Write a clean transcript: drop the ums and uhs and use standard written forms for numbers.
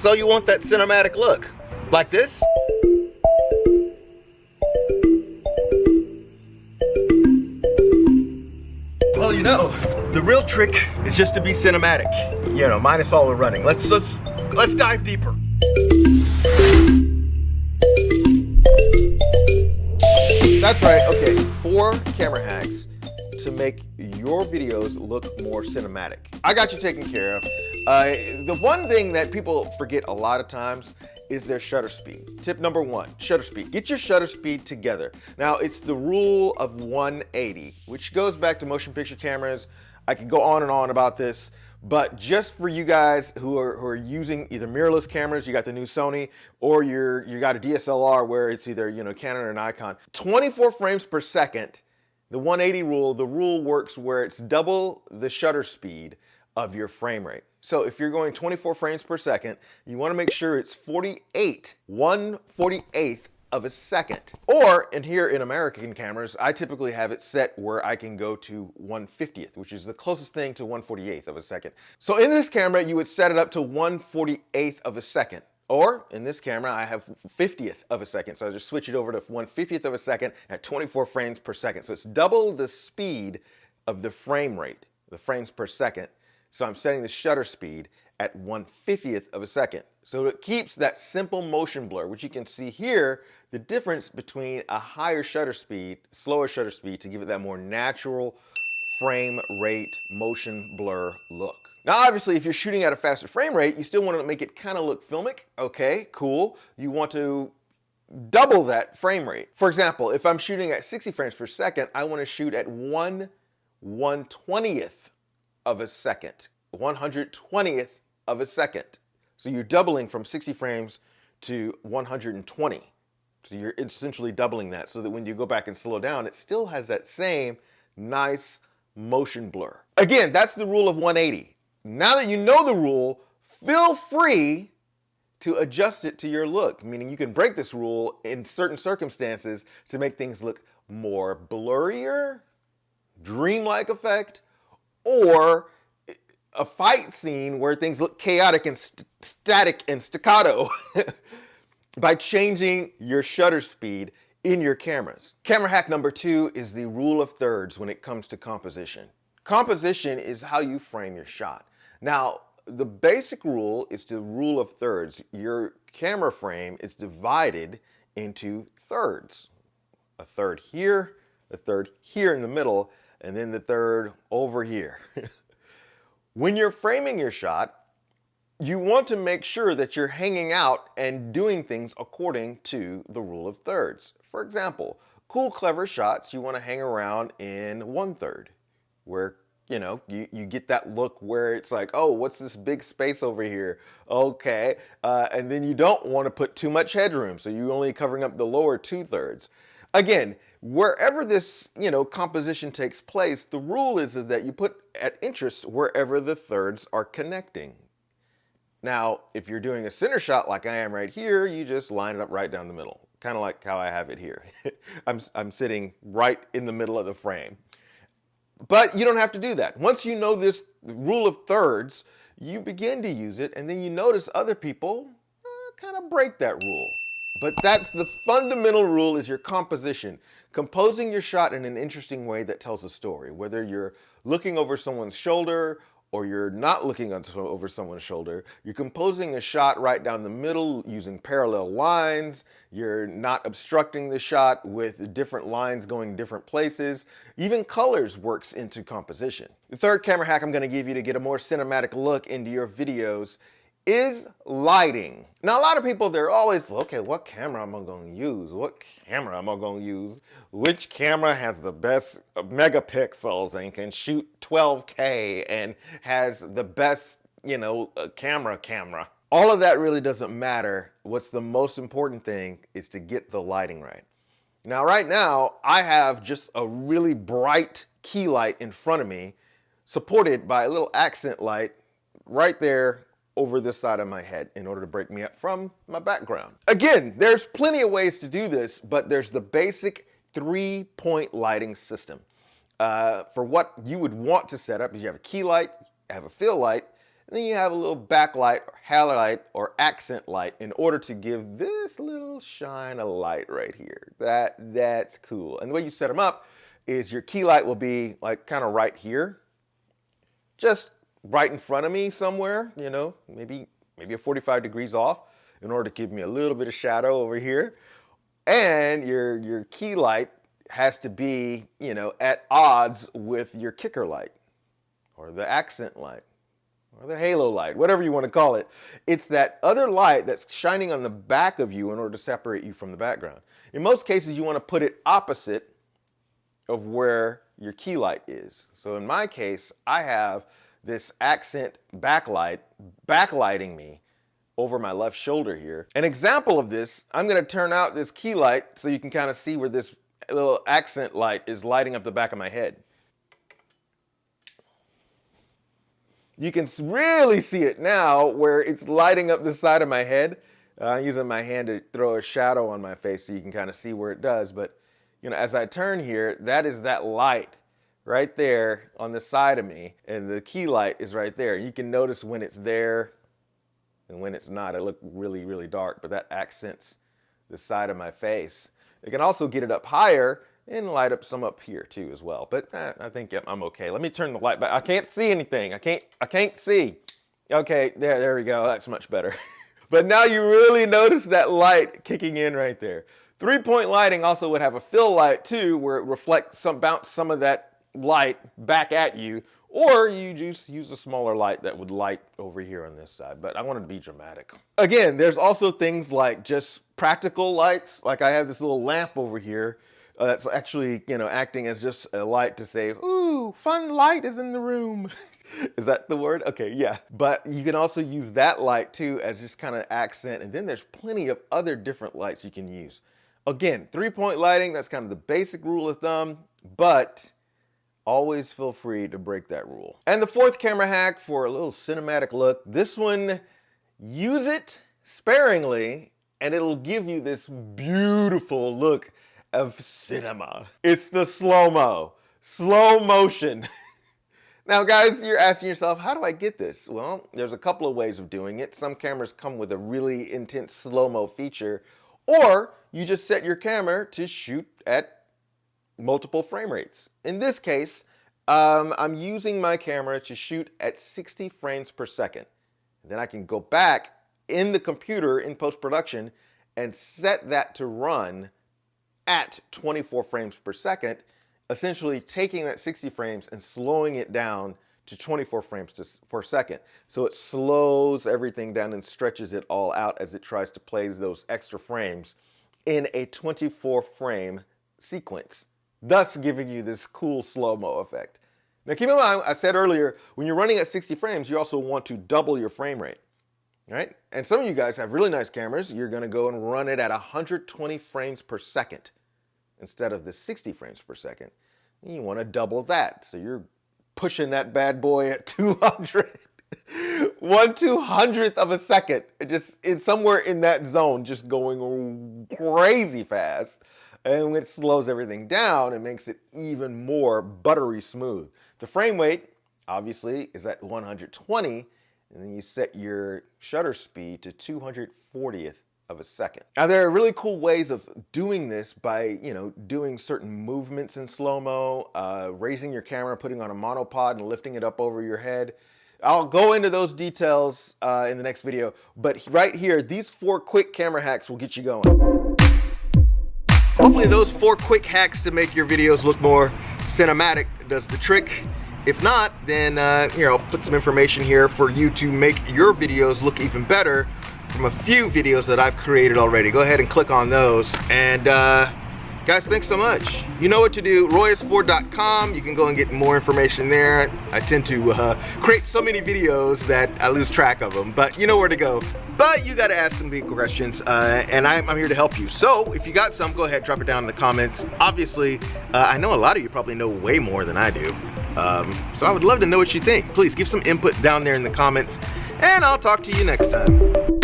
So you want that cinematic look, like this? Well, you know, the real trick is just to be cinematic. You know, minus all the running. Let's dive deeper. That's right. Okay, 4 camera hacks to make your videos look more cinematic. I got you taken care of. The one thing that people forget a lot of times is their shutter speed. Tip number 1, shutter speed. Get your shutter speed together. Now, it's the rule of 180, which goes back to motion picture cameras. I could go on and on about this, but just for you guys who are using either mirrorless cameras, you got the new Sony, or you got a DSLR where it's either, you know, Canon or Nikon. 24 frames per second, the 180 rule, the rule works where it's double the shutter speed of your frame rate. So if you're going 24 frames per second, you want to make sure it's 1/48th of a second. Or, and here in American cameras, I typically have it set where I can go to 1/50th, which is the closest thing to 1/48th of a second. So in this camera, you would set it up to 1/48th of a second. Or in this camera, I have 50th of a second. So I just switch it over to 1/50th of a second at 24 frames per second. So it's double the speed of the frame rate, the frames per second. So I'm setting the shutter speed at 1/50th of a second. So it keeps that simple motion blur, which you can see here, the difference between a higher shutter speed, slower shutter speed, to give it that more natural frame rate motion blur look. Now, obviously, if you're shooting at a faster frame rate, you still want to make it kind of look filmic. Okay, cool. You want to double that frame rate. For example, if I'm shooting at 60 frames per second, I want to shoot at 1/120th of a second, 120th of a second. So you're doubling from 60 frames to 120. So you're essentially doubling that so that when you go back and slow down, it still has that same nice motion blur. Again, that's the rule of 180. Now that you know the rule, feel free to adjust it to your look, meaning you can break this rule in certain circumstances to make things look more blurrier, dreamlike effect, or a fight scene where things look chaotic and static and staccato by changing your shutter speed in your cameras. Camera hack number 2 is the rule of thirds when it comes to composition. Composition is how you frame your shot. Now, the basic rule is the rule of thirds. Your camera frame is divided into thirds. A third here, a third here in the middle, and then the third over here. When you're framing your shot, you want to make sure that you're hanging out and doing things according to the rule of thirds. For example, cool, clever shots, you want to hang around in 1/3, where, you know, you get that look where it's like, oh, what's this big space over here? Okay, and then you don't want to put too much headroom, so you're only covering up the lower 2/3. Again, wherever this, you know, composition takes place, the rule is that you put at interest wherever the thirds are connecting. Now, if you're doing a center shot like I am right here, you just line it up right down the middle, kind of like how I have it here. I'm sitting right in the middle of the frame. But you don't have to do that. Once you know this rule of thirds, you begin to use it, and then you notice other people kind of break that rule. But that's the fundamental rule, is your composition. Composing your shot in an interesting way that tells a story, whether you're looking over someone's shoulder or you're not looking over someone's shoulder. You're composing a shot right down the middle using parallel lines. You're not obstructing the shot with different lines going different places. Even colors works into composition. The third camera hack I'm going to give you to get a more cinematic look into your videos is lighting. Now, a lot of people, they're always, okay, what camera am I going to use? What camera am I going to use? Which camera has the best megapixels and can shoot 12K and has the best, you know, camera? All of that really doesn't matter. What's the most important thing is to get the lighting right. Now, right now, I have just a really bright key light in front of me, supported by a little accent light right there over this side of my head in order to break me up from my background. Again, there's plenty of ways to do this, but there's the basic 3-point lighting system. For what you would want to set up is you have a key light, you have a fill light, And then you have a little backlight, or halide, or accent light in order to give this little shine of light right here. That's cool. And the way you set them up is your key light will be like kind of right here, just right in front of me somewhere, you know, maybe a 45 degrees off in order to give me a little bit of shadow over here. And your key light has to be, you know, at odds with your kicker light or the accent light or the halo light, whatever you want to call it. It's that other light that's shining on the back of you in order to separate you from the background. In most cases, you want to put it opposite of where your key light is. So in my case, I have this accent backlight backlighting me over my left shoulder here. An example of this, I'm going to turn out this key light so you can kind of see where this little accent light is lighting up the back of my head. You can really see it now where it's lighting up the side of my head. I'm using my hand to throw a shadow on my face so you can kind of see where it does. But you know, as I turn here, that is that light right there on the side of me, and the key light is right there. You can notice when it's there and when it's not. It looked really, really dark, but that accents the side of my face. You can also get it up higher and light up some up here too as well. But I think I'm okay. Let me turn the light back. I can't see anything. I can't see. Okay, there we go. That's much better. But now you really notice that light kicking in right there. 3-point lighting also would have a fill light too, where it reflects bounce some of that light back at you, or you just use a smaller light that would light over here on this side, but I wanted to be dramatic. Again, there's also things like just practical lights. Like I have this little lamp over here that's actually, you know, acting as just a light to say, ooh, fun light is in the room. Is that the word? Okay, yeah. But you can also use that light too as just kind of accent, and then there's plenty of other different lights you can use. Again, 3-point lighting, that's kind of the basic rule of thumb, but always feel free to break that rule. And the fourth camera hack for a little cinematic look, this one, use it sparingly and it'll give you this beautiful look of cinema. It's the slow-mo, slow motion. Now guys, you're asking yourself, how do I get this? Well, there's a couple of ways of doing it. Some cameras come with a really intense slow-mo feature, or you just set your camera to shoot at multiple frame rates. In this case, I'm using my camera to shoot at 60 frames per second. Then I can go back in the computer in post-production and set that to run at 24 frames per second, essentially taking that 60 frames and slowing it down to 24 frames per second. So it slows everything down and stretches it all out as it tries to play those extra frames in a 24 frame sequence, thus giving you this cool slow-mo effect. Now keep in mind, I said earlier, when you're running at 60 frames, you also want to double your frame rate, right? And some of you guys have really nice cameras. You're gonna go and run it at 120 frames per second instead of the 60 frames per second. And you wanna double that. So you're pushing that bad boy at 200. 1/200th of a second. It's somewhere in that zone, just going crazy fast. And when it slows everything down, it makes it even more buttery smooth. The frame rate, obviously, is at 120, and then you set your shutter speed to 240th of a second. Now, there are really cool ways of doing this by, you know, doing certain movements in slow-mo, raising your camera, putting on a monopod and lifting it up over your head. I'll go into those details in the next video, but right here, these 4 quick camera hacks will get you going. Hopefully those 4 quick hacks to make your videos look more cinematic does the trick. If not, then here, I'll put some information here for you to make your videos look even better from a few videos that I've created already. Go ahead and click on those. And guys, thanks so much. You know what to do, RoySFord.com. You can go and get more information there. I tend to create so many videos that I lose track of them, but you know where to go. But you gotta ask some big questions, and I'm here to help you. So if you got some, go ahead, drop it down in the comments. Obviously, I know a lot of you probably know way more than I do. So I would love to know what you think. Please give some input down there in the comments, and I'll talk to you next time.